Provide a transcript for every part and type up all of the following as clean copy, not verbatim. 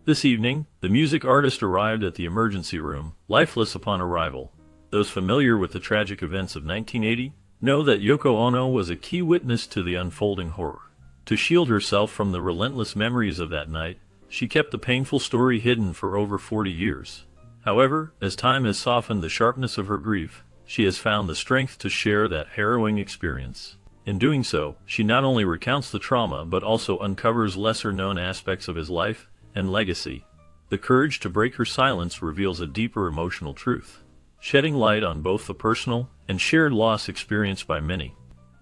This evening, the music artist arrived at the emergency room, lifeless upon arrival. Those familiar with the tragic events of 1980 know that Yoko Ono was a key witness to the unfolding horror. To shield herself from the relentless memories of that night, she kept the painful story hidden for over 40 years. However, as time has softened the sharpness of her grief, she has found the strength to share that harrowing experience. In doing so, she not only recounts the trauma but also uncovers lesser-known aspects of his life and legacy. The courage to break her silence reveals a deeper emotional truth, shedding light on both the personal and shared loss experienced by many.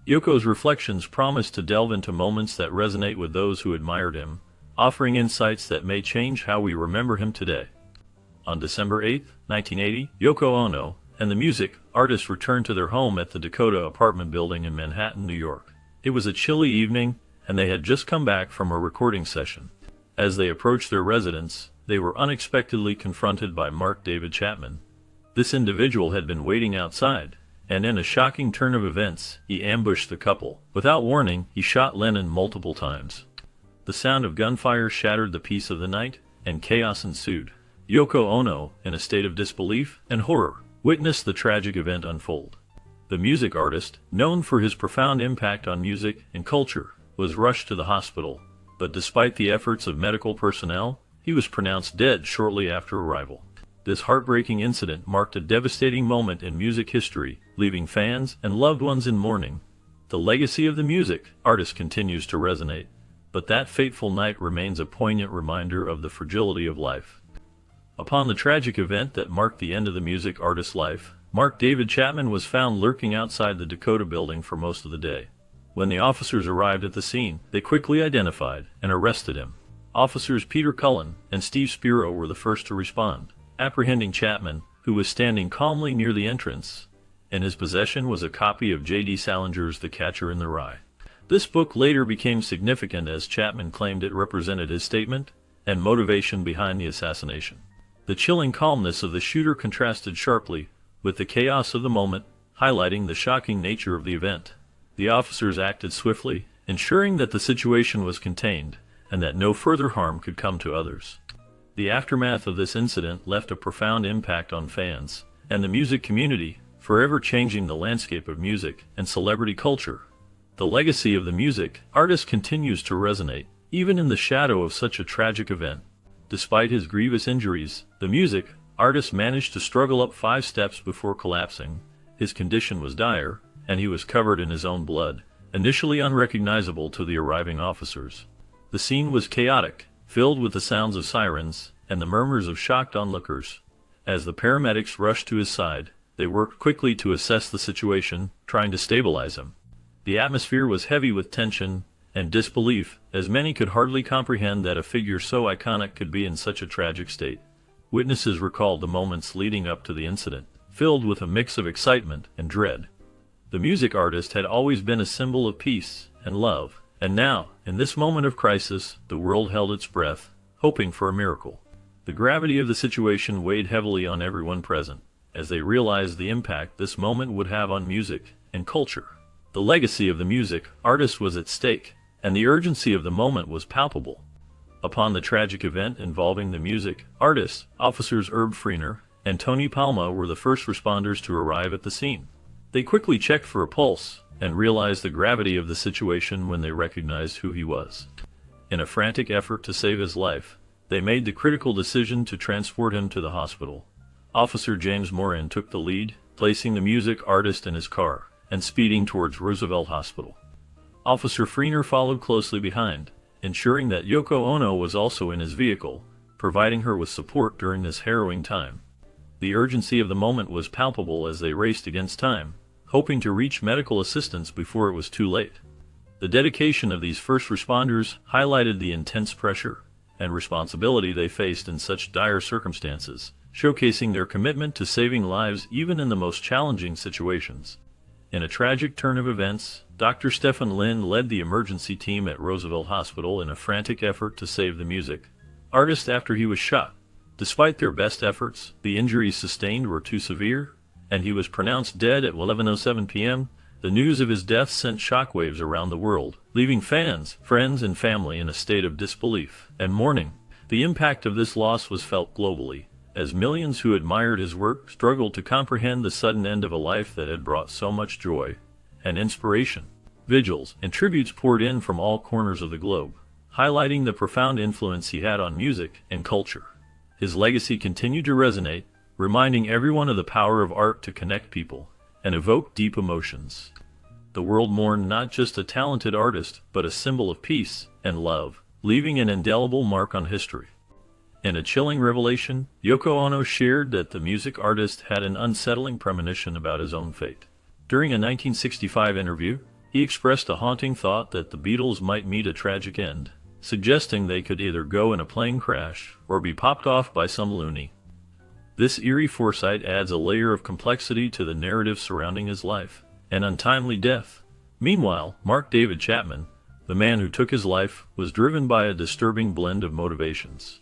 Yoko's reflections promise to delve into moments that resonate with those who admired him, offering insights that may change how we remember him today. On December 8, 1980, Yoko Ono and the music artist returned to their home at the Dakota apartment building in Manhattan, New York. It was a chilly evening, and they had just come back from a recording session. As they approached their residence, they were unexpectedly confronted by Mark David Chapman. This individual had been waiting outside, and in a shocking turn of events, he ambushed the couple. Without warning, he shot Lennon multiple times. The sound of gunfire shattered the peace of the night, and chaos ensued. Yoko Ono, in a state of disbelief and horror, witnessed the tragic event unfold. The music artist, known for his profound impact on music and culture, was rushed to the hospital, but despite the efforts of medical personnel, he was pronounced dead shortly after arrival. This heartbreaking incident marked a devastating moment in music history, leaving fans and loved ones in mourning. The legacy of the music artist continues to resonate, but that fateful night remains a poignant reminder of the fragility of life. Upon the tragic event that marked the end of the music artist's life, Mark David Chapman was found lurking outside the Dakota building for most of the day. When the officers arrived at the scene, they quickly identified and arrested him. Officers Peter Cullen and Steve Spiro were the first to respond, apprehending Chapman, who was standing calmly near the entrance. In his possession was a copy of J.D. Salinger's The Catcher in the Rye. This book later became significant as Chapman claimed it represented his statement and motivation behind the assassination. The chilling calmness of the shooter contrasted sharply with the chaos of the moment, highlighting the shocking nature of the event. The officers acted swiftly, ensuring that the situation was contained and that no further harm could come to others. The aftermath of this incident left a profound impact on fans and the music community, forever changing the landscape of music and celebrity culture. The legacy of the music artist continues to resonate, even in the shadow of such a tragic event. Despite his grievous injuries, the music artist managed to struggle up 5 steps before collapsing. His condition was dire, and he was covered in his own blood, initially unrecognizable to the arriving officers. The scene was chaotic, filled with the sounds of sirens and the murmurs of shocked onlookers. As the paramedics rushed to his side, they worked quickly to assess the situation, trying to stabilize him. The atmosphere was heavy with tension and disbelief, as many could hardly comprehend that a figure so iconic could be in such a tragic state. Witnesses recalled the moments leading up to the incident, filled with a mix of excitement and dread. The music artist had always been a symbol of peace and love, and now, in this moment of crisis, the world held its breath, hoping for a miracle. The gravity of the situation weighed heavily on everyone present, as they realized the impact this moment would have on music and culture. The legacy of the music artist was at stake, and the urgency of the moment was palpable. Upon the tragic event involving the music artist, officers Herb Freener and Tony Palma were the first responders to arrive at the scene. They quickly checked for a pulse and realized the gravity of the situation when they recognized who he was. In a frantic effort to save his life, they made the critical decision to transport him to the hospital. Officer James Moran took the lead, placing the music artist in his car and speeding towards Roosevelt Hospital. Officer Freener followed closely behind, ensuring that Yoko Ono was also in his vehicle, providing her with support during this harrowing time. The urgency of the moment was palpable as they raced against time, hoping to reach medical assistance before it was too late. The dedication of these first responders highlighted the intense pressure and responsibility they faced in such dire circumstances, showcasing their commitment to saving lives even in the most challenging situations. In a tragic turn of events, Dr. Stephen Lynn led the emergency team at Roosevelt Hospital in a frantic effort to save the music artist after he was shot. Despite their best efforts, the injuries sustained were too severe, and he was pronounced dead at 11:07 p.m. The news of his death sent shockwaves around the world, leaving fans, friends, and family in a state of disbelief and mourning. The impact of this loss was felt globally, as millions who admired his work struggled to comprehend the sudden end of a life that had brought so much joy and inspiration. Vigils and tributes poured in from all corners of the globe, highlighting the profound influence he had on music and culture. His legacy continued to resonate, reminding everyone of the power of art to connect people and evoke deep emotions. The world mourned not just a talented artist, but a symbol of peace and love, leaving an indelible mark on history. In a chilling revelation, Yoko Ono shared that the music artist had an unsettling premonition about his own fate. During a 1965 interview, he expressed a haunting thought that the Beatles might meet a tragic end, suggesting they could either go in a plane crash or be popped off by some loony. This eerie foresight adds a layer of complexity to the narrative surrounding his life and untimely death. Meanwhile, Mark David Chapman, the man who took his life, was driven by a disturbing blend of motivations.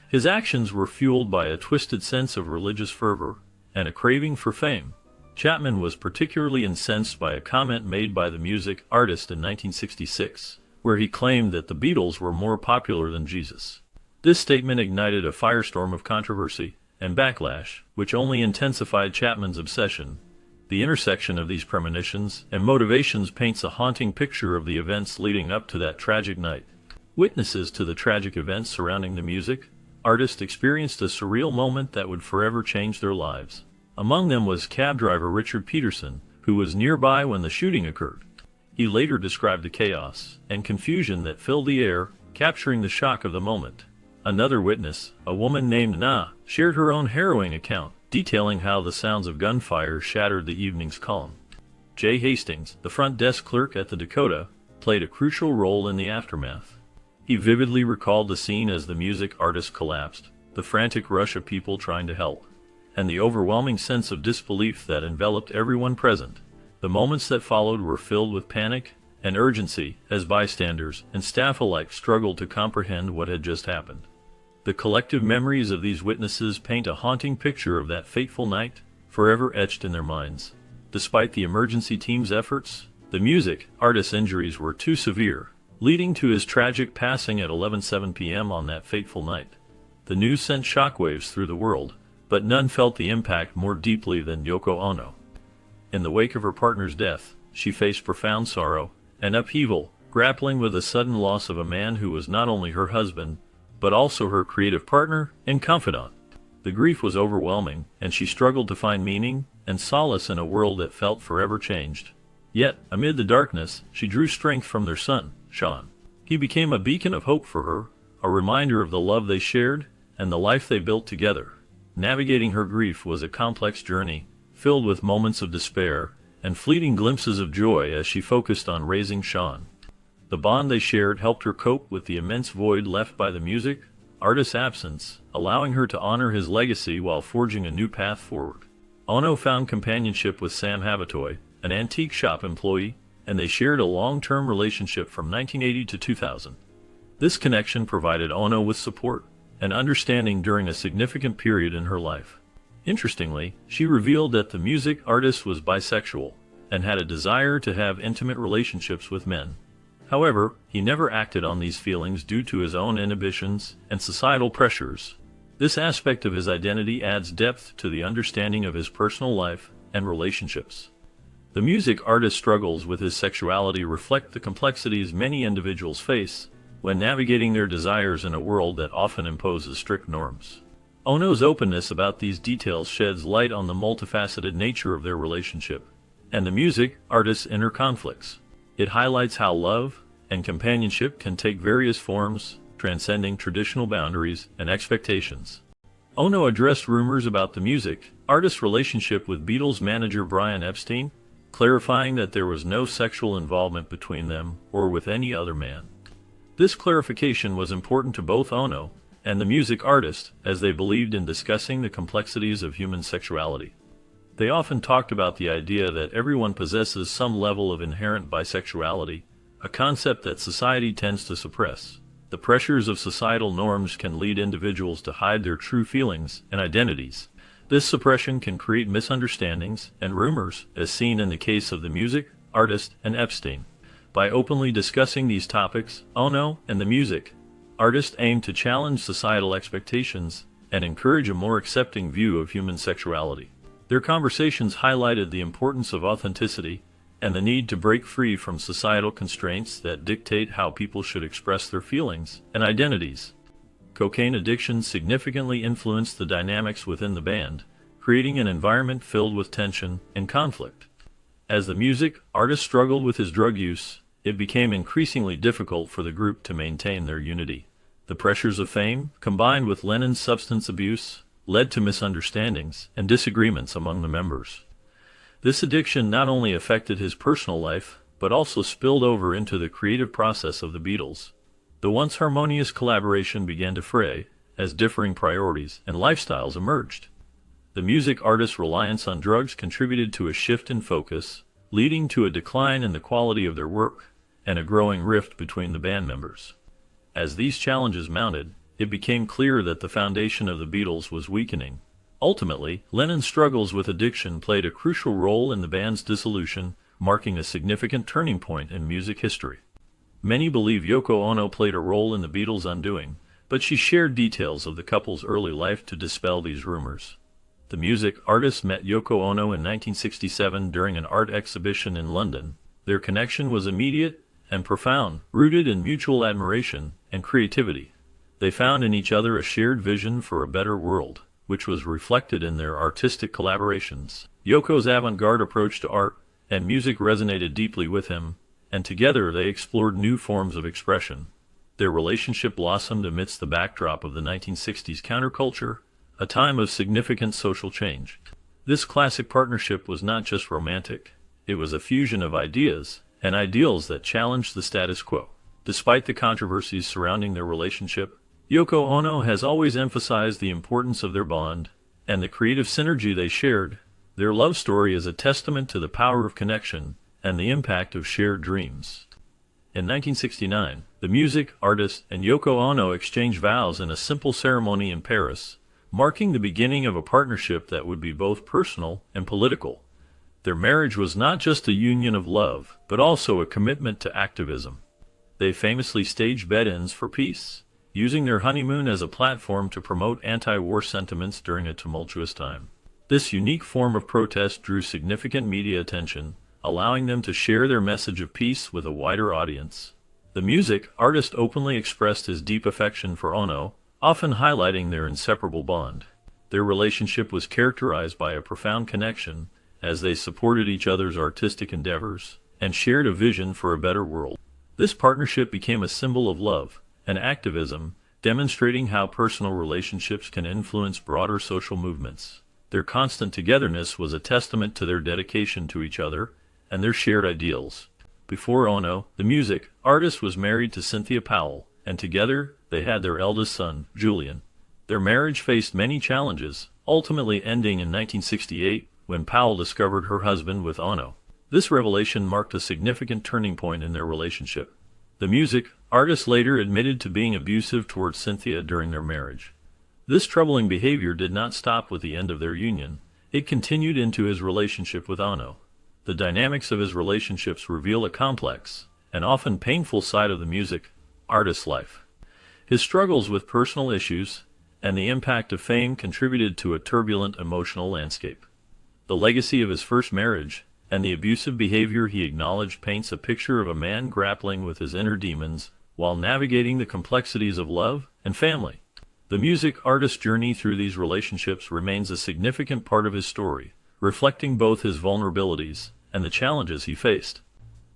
His actions were fueled by a twisted sense of religious fervor and a craving for fame. Chapman was particularly incensed by a comment made by the music artist in 1966, where he claimed that the Beatles were more popular than Jesus. This statement ignited a firestorm of controversy and backlash, which only intensified Chapman's obsession. The intersection of these premonitions and motivations paints a haunting picture of the events leading up to that tragic night. Witnesses to the tragic events surrounding the music artist experienced a surreal moment that would forever change their lives. Among them was cab driver Richard Peterson, who was nearby when the shooting occurred. He later described the chaos and confusion that filled the air, capturing the shock of the moment. Another witness, a woman named Na, shared her own harrowing account, detailing how the sounds of gunfire shattered the evening's calm. Jay Hastings, the front desk clerk at the Dakota, played a crucial role in the aftermath. He vividly recalled the scene as the music artist collapsed, the frantic rush of people trying to help, and the overwhelming sense of disbelief that enveloped everyone present. The moments that followed were filled with panic and urgency as bystanders and staff alike struggled to comprehend what had just happened. The collective memories of these witnesses paint a haunting picture of that fateful night, forever etched in their minds. Despite the emergency team's efforts, the music artist's injuries were too severe, leading to his tragic passing at 11:07 p.m. on that fateful night. The news sent shockwaves through the world, but none felt the impact more deeply than Yoko Ono. In the wake of her partner's death, she faced profound sorrow and upheaval, grappling with the sudden loss of a man who was not only her husband, but also her creative partner and confidant. The grief was overwhelming, and she struggled to find meaning and solace in a world that felt forever changed. Yet, amid the darkness, she drew strength from their son, Sean. He became a beacon of hope for her, a reminder of the love they shared and the life they built together. Navigating her grief was a complex journey, filled with moments of despair and fleeting glimpses of joy as she focused on raising Sean. The bond they shared helped her cope with the immense void left by the music artist's absence, allowing her to honor his legacy while forging a new path forward. Ono found companionship with Sam Havatoy, an antique shop employee, and they shared a long-term relationship from 1980 to 2000. This connection provided Ono with support and understanding during a significant period in her life. Interestingly, she revealed that the music artist was bisexual and had a desire to have intimate relationships with men. However, he never acted on these feelings due to his own inhibitions and societal pressures. This aspect of his identity adds depth to the understanding of his personal life and relationships. The music artist's struggles with his sexuality reflect the complexities many individuals face when navigating their desires in a world that often imposes strict norms. Ono's openness about these details sheds light on the multifaceted nature of their relationship and the music artist's inner conflicts. It highlights how love and companionship can take various forms, transcending traditional boundaries and expectations. Ono addressed rumors about the music artist's relationship with Beatles manager Brian Epstein, clarifying that there was no sexual involvement between them or with any other man. This clarification was important to both Ono and the music artist, as they believed in discussing the complexities of human sexuality. They often talked about the idea that everyone possesses some level of inherent bisexuality, a concept that society tends to suppress. The pressures of societal norms can lead individuals to hide their true feelings and identities. This suppression can create misunderstandings and rumors, as seen in the case of the music artist and Epstein. By openly discussing these topics, Ono and the music artists aimed to challenge societal expectations and encourage a more accepting view of human sexuality. Their conversations highlighted the importance of authenticity and the need to break free from societal constraints that dictate how people should express their feelings and identities. Cocaine addiction significantly influenced the dynamics within the band, creating an environment filled with tension and conflict. As the music artist struggled with his drug use, it became increasingly difficult for the group to maintain their unity. The pressures of fame, combined with Lennon's substance abuse, led to misunderstandings and disagreements among the members. This addiction not only affected his personal life, but also spilled over into the creative process of the Beatles. The once harmonious collaboration began to fray, as differing priorities and lifestyles emerged. The music artist's reliance on drugs contributed to a shift in focus, leading to a decline in the quality of their work and a growing rift between the band members. As these challenges mounted, it became clear that the foundation of the Beatles was weakening. Ultimately, Lennon's struggles with addiction played a crucial role in the band's dissolution, marking a significant turning point in music history. Many believe Yoko Ono played a role in the Beatles' undoing, but she shared details of the couple's early life to dispel these rumors. The music artist met Yoko Ono in 1967 during an art exhibition in London. Their connection was immediate and profound, rooted in mutual admiration and creativity. They found in each other a shared vision for a better world, which was reflected in their artistic collaborations. Yoko's avant-garde approach to art and music resonated deeply with him, and together they explored new forms of expression. Their relationship blossomed amidst the backdrop of the 1960s counterculture, a time of significant social change. This classic partnership was not just romantic, it was a fusion of ideas and ideals that challenged the status quo. Despite the controversies surrounding their relationship, Yoko Ono has always emphasized the importance of their bond and the creative synergy they shared. Their love story is a testament to the power of connection and the impact of shared dreams. In 1969, the music artist and Yoko Ono exchanged vows in a simple ceremony in Paris, marking the beginning of a partnership that would be both personal and political. Their marriage was not just a union of love, but also a commitment to activism. They famously staged bed-ins for peace, using their honeymoon as a platform to promote anti-war sentiments during a tumultuous time. This unique form of protest drew significant media attention, allowing them to share their message of peace with a wider audience. The music artist openly expressed his deep affection for Ono, often highlighting their inseparable bond. Their relationship was characterized by a profound connection, as they supported each other's artistic endeavors and shared a vision for a better world. This partnership became a symbol of love and activism, demonstrating how personal relationships can influence broader social movements. Their constant togetherness was a testament to their dedication to each other and their shared ideals. Before Ono, the music artist was married to Cynthia Powell, and together they had their eldest son, Julian. Their marriage faced many challenges, ultimately ending in 1968 when Powell discovered her husband with Ono. This revelation marked a significant turning point in their relationship. The music artist later admitted to being abusive towards Cynthia during their marriage. This troubling behavior did not stop with the end of their union. It continued into his relationship with Ono. The dynamics of his relationships reveal a complex and often painful side of the music artist's life. His struggles with personal issues and the impact of fame contributed to a turbulent emotional landscape. The legacy of his first marriage and the abusive behavior he acknowledged paints a picture of a man grappling with his inner demons while navigating the complexities of love and family. The music artist's journey through these relationships remains a significant part of his story, reflecting both his vulnerabilities and the challenges he faced.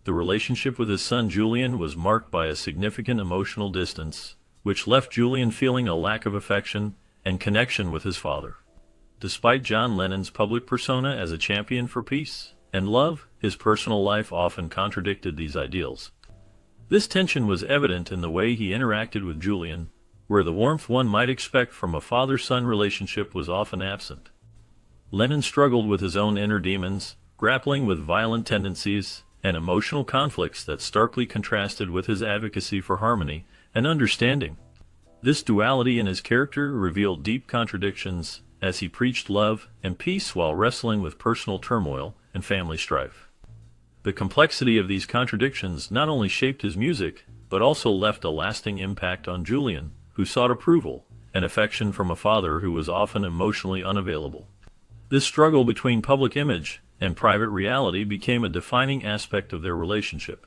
The relationship with his son Julian was marked by a significant emotional distance, which left Julian feeling a lack of affection and connection with his father. Despite John Lennon's public persona as a champion for peace and love, his personal life often contradicted these ideals. This tension was evident in the way he interacted with Julian, where the warmth one might expect from a father-son relationship was often absent. Lennon struggled with his own inner demons, grappling with violent tendencies and emotional conflicts that starkly contrasted with his advocacy for harmony and understanding. This duality in his character revealed deep contradictions as he preached love and peace while wrestling with personal turmoil and family strife. The complexity of these contradictions not only shaped his music, but also left a lasting impact on Julian, who sought approval and affection from a father who was often emotionally unavailable. This struggle between public image and private reality became a defining aspect of their relationship.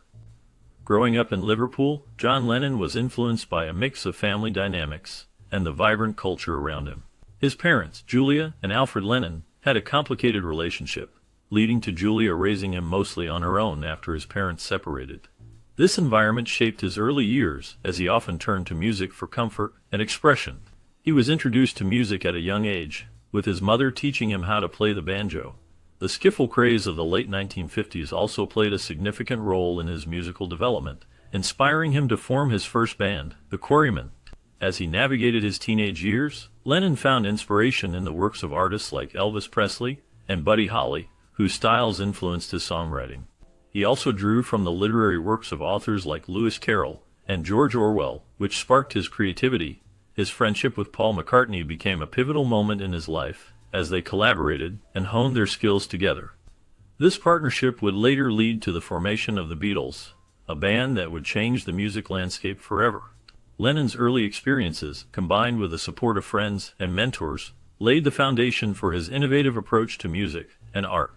Growing up in Liverpool, John Lennon was influenced by a mix of family dynamics and the vibrant culture around him. His parents, Julia and Alfred Lennon, had a complicated relationship, leading to Julia raising him mostly on her own after his parents separated. This environment shaped his early years, as he often turned to music for comfort and expression. He was introduced to music at a young age, with his mother teaching him how to play the banjo. The skiffle craze of the late 1950s also played a significant role in his musical development, inspiring him to form his first band, the Quarrymen. As he navigated his teenage years, Lennon found inspiration in the works of artists like Elvis Presley and Buddy Holly, whose styles influenced his songwriting. He also drew from the literary works of authors like Lewis Carroll and George Orwell, which sparked his creativity. His friendship with Paul McCartney became a pivotal moment in his life, as they collaborated and honed their skills together. This partnership would later lead to the formation of the Beatles, a band that would change the music landscape forever. Lennon's early experiences, combined with the support of friends and mentors, laid the foundation for his innovative approach to music and art.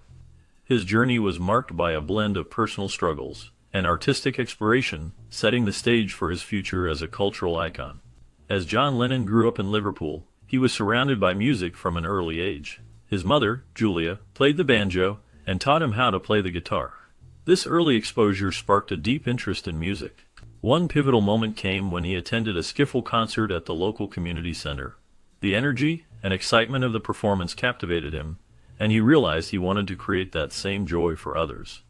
His journey was marked by a blend of personal struggles and artistic exploration, setting the stage for his future as a cultural icon. As John Lennon grew up in Liverpool, he was surrounded by music from an early age. His mother, Julia, played the banjo and taught him how to play the guitar. This early exposure sparked a deep interest in music. One pivotal moment came when he attended a skiffle concert at the local community center. The energy and excitement of the performance captivated him, and he realized he wanted to create that same joy for others.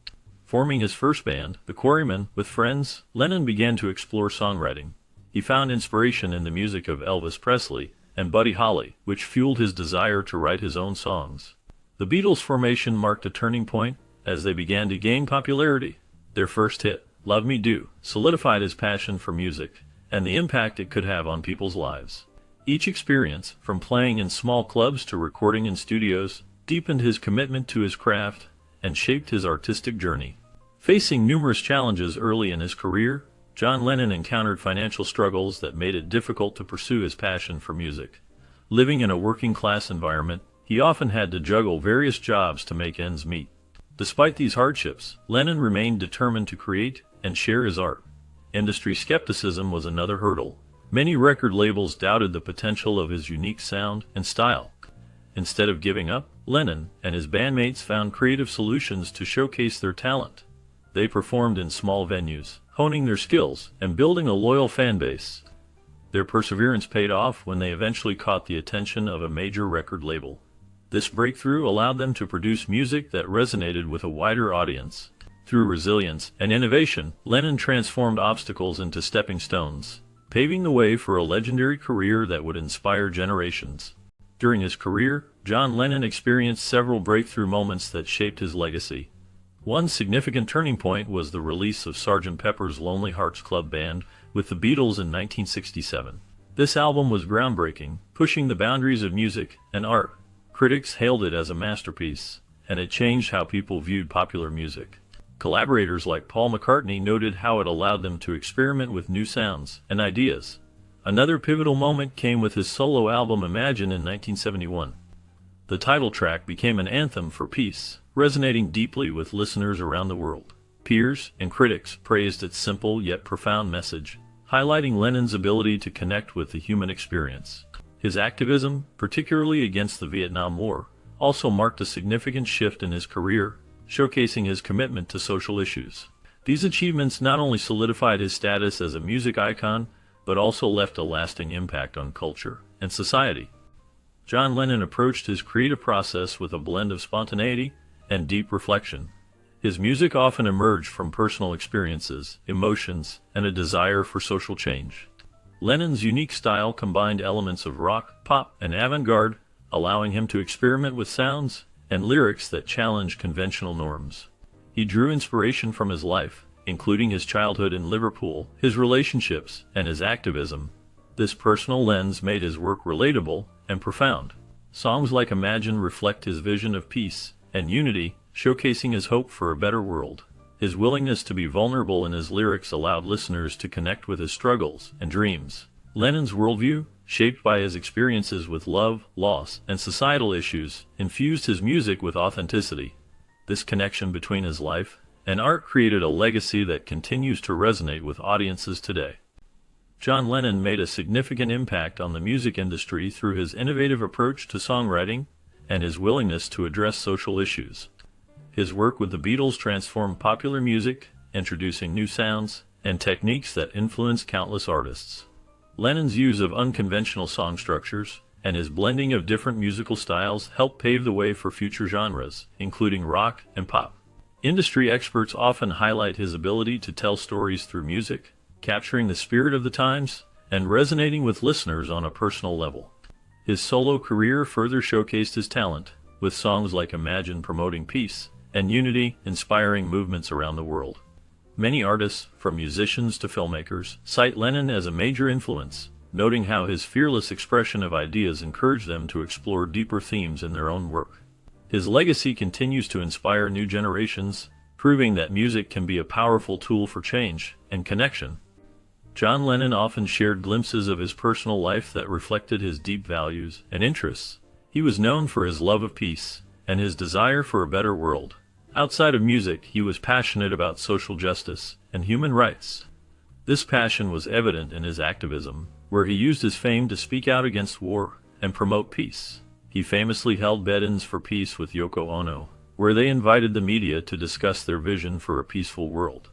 Forming his first band, the Quarrymen, with friends, Lennon began to explore songwriting. He found inspiration in the music of Elvis Presley and Buddy Holly, which fueled his desire to write his own songs. The Beatles' formation marked a turning point as they began to gain popularity. Their first hit, Love Me Do, solidified his passion for music and the impact it could have on people's lives. Each experience, from playing in small clubs to recording in studios, deepened his commitment to his craft and shaped his artistic journey. Facing numerous challenges early in his career, John Lennon encountered financial struggles that made it difficult to pursue his passion for music. Living in a working-class environment, he often had to juggle various jobs to make ends meet. Despite these hardships, Lennon remained determined to create and share his art. Industry skepticism was another hurdle. Many record labels doubted the potential of his unique sound and style. Instead of giving up, Lennon and his bandmates found creative solutions to showcase their talent. They performed in small venues, honing their skills and building a loyal fan base. Their perseverance paid off when they eventually caught the attention of a major record label. This breakthrough allowed them to produce music that resonated with a wider audience. Through resilience and innovation, Lennon transformed obstacles into stepping stones, paving the way for a legendary career that would inspire generations. During his career, John Lennon experienced several breakthrough moments that shaped his legacy. One significant turning point was the release of Sgt. Pepper's Lonely Hearts Club Band with the Beatles in 1967. This album was groundbreaking, pushing the boundaries of music and art. Critics hailed it as a masterpiece, and it changed how people viewed popular music. Collaborators like Paul McCartney noted how it allowed them to experiment with new sounds and ideas. Another pivotal moment came with his solo album Imagine in 1971. The title track became an anthem for peace, resonating deeply with listeners around the world. Peers and critics praised its simple yet profound message, highlighting Lennon's ability to connect with the human experience. His activism, particularly against the Vietnam War, also marked a significant shift in his career, showcasing his commitment to social issues. These achievements not only solidified his status as a music icon, but also left a lasting impact on culture and society. John Lennon approached his creative process with a blend of spontaneity and deep reflection. His music often emerged from personal experiences, emotions, and a desire for social change. Lennon's unique style combined elements of rock, pop, and avant-garde, allowing him to experiment with sounds and lyrics that challenged conventional norms. He drew inspiration from his life, including his childhood in Liverpool, his relationships, and his activism. This personal lens made his work relatable and profound. Songs like Imagine reflect his vision of peace and unity, showcasing his hope for a better world. His willingness to be vulnerable in his lyrics allowed listeners to connect with his struggles and dreams. Lennon's worldview, shaped by his experiences with love, loss, and societal issues, infused his music with authenticity. This connection between his life and art created a legacy that continues to resonate with audiences today. John Lennon made a significant impact on the music industry through his innovative approach to songwriting and his willingness to address social issues. His work with the Beatles transformed popular music, introducing new sounds and techniques that influenced countless artists. Lennon's use of unconventional song structures and his blending of different musical styles helped pave the way for future genres, including rock and pop. Industry experts often highlight his ability to tell stories through music, capturing the spirit of the times and resonating with listeners on a personal level. His solo career further showcased his talent, with songs like Imagine promoting peace and unity inspiring movements around the world. Many artists, from musicians to filmmakers, cite Lennon as a major influence, noting how his fearless expression of ideas encouraged them to explore deeper themes in their own work. His legacy continues to inspire new generations, proving that music can be a powerful tool for change and connection. John Lennon often shared glimpses of his personal life that reflected his deep values and interests. He was known for his love of peace and his desire for a better world. Outside of music, he was passionate about social justice and human rights. This passion was evident in his activism, where he used his fame to speak out against war and promote peace. He famously held bed-ins for peace with Yoko Ono, where they invited the media to discuss their vision for a peaceful world.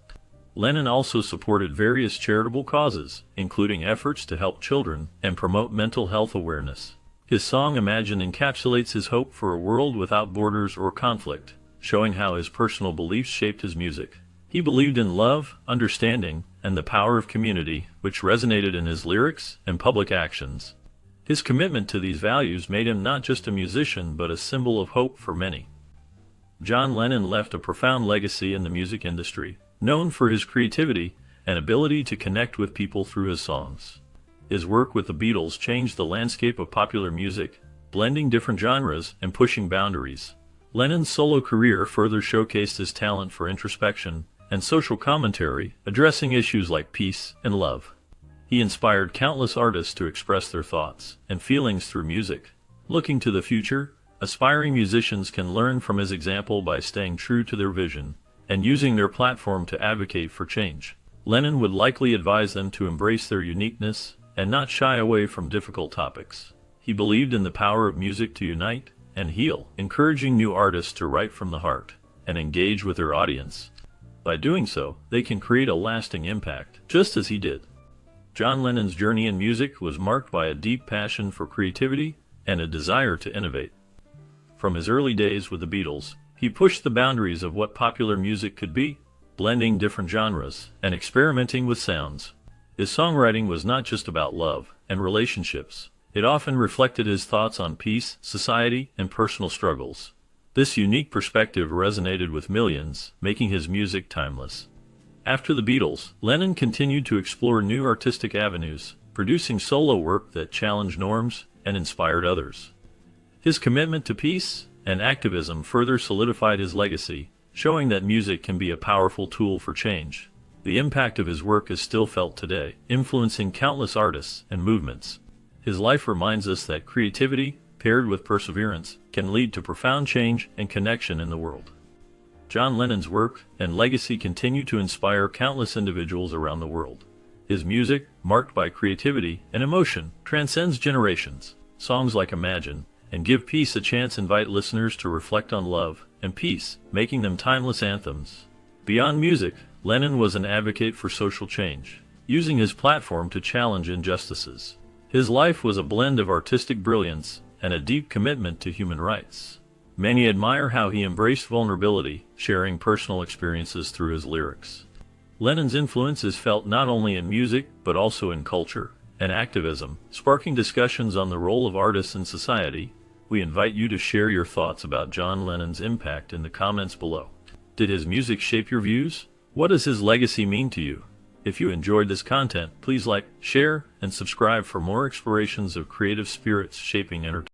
Lennon also supported various charitable causes, including efforts to help children and promote mental health awareness. His song Imagine encapsulates his hope for a world without borders or conflict, showing how his personal beliefs shaped his music. He believed in love, understanding, and the power of community, which resonated in his lyrics and public actions. His commitment to these values made him not just a musician but a symbol of hope for many. John Lennon left a profound legacy in the music industry, known for his creativity and ability to connect with people through his songs. His work with the Beatles changed the landscape of popular music, blending different genres and pushing boundaries. Lennon's solo career further showcased his talent for introspection and social commentary, addressing issues like peace and love. He inspired countless artists to express their thoughts and feelings through music. Looking to the future, aspiring musicians can learn from his example by staying true to their vision and using their platform to advocate for change. Lennon would likely advise them to embrace their uniqueness and not shy away from difficult topics. He believed in the power of music to unite and heal, encouraging new artists to write from the heart and engage with their audience. By doing so, they can create a lasting impact, just as he did. John Lennon's journey in music was marked by a deep passion for creativity and a desire to innovate. From his early days with the Beatles, he pushed the boundaries of what popular music could be, blending different genres and experimenting with sounds. His songwriting was not just about love and relationships. It often reflected his thoughts on peace, society, and personal struggles. This unique perspective resonated with millions, making his music timeless. After the Beatles, Lennon continued to explore new artistic avenues, producing solo work that challenged norms and inspired others. His commitment to peace and activism further solidified his legacy, showing that music can be a powerful tool for change. The impact of his work is still felt today, influencing countless artists and movements. His life reminds us that creativity, paired with perseverance, can lead to profound change and connection in the world. John Lennon's work and legacy continue to inspire countless individuals around the world. His music, marked by creativity and emotion, transcends generations. Songs like Imagine and Give Peace a Chance invite listeners to reflect on love and peace, making them timeless anthems. Beyond music, Lennon was an advocate for social change, using his platform to challenge injustices. His life was a blend of artistic brilliance and a deep commitment to human rights. Many admire how he embraced vulnerability, sharing personal experiences through his lyrics. Lennon's influence is felt not only in music, but also in culture and activism, sparking discussions on the role of artists in society. We invite you to share your thoughts about John Lennon's impact in the comments below. Did his music shape your views? What does his legacy mean to you? If you enjoyed this content, please like, share, and subscribe for more explorations of creative spirits shaping entertainment.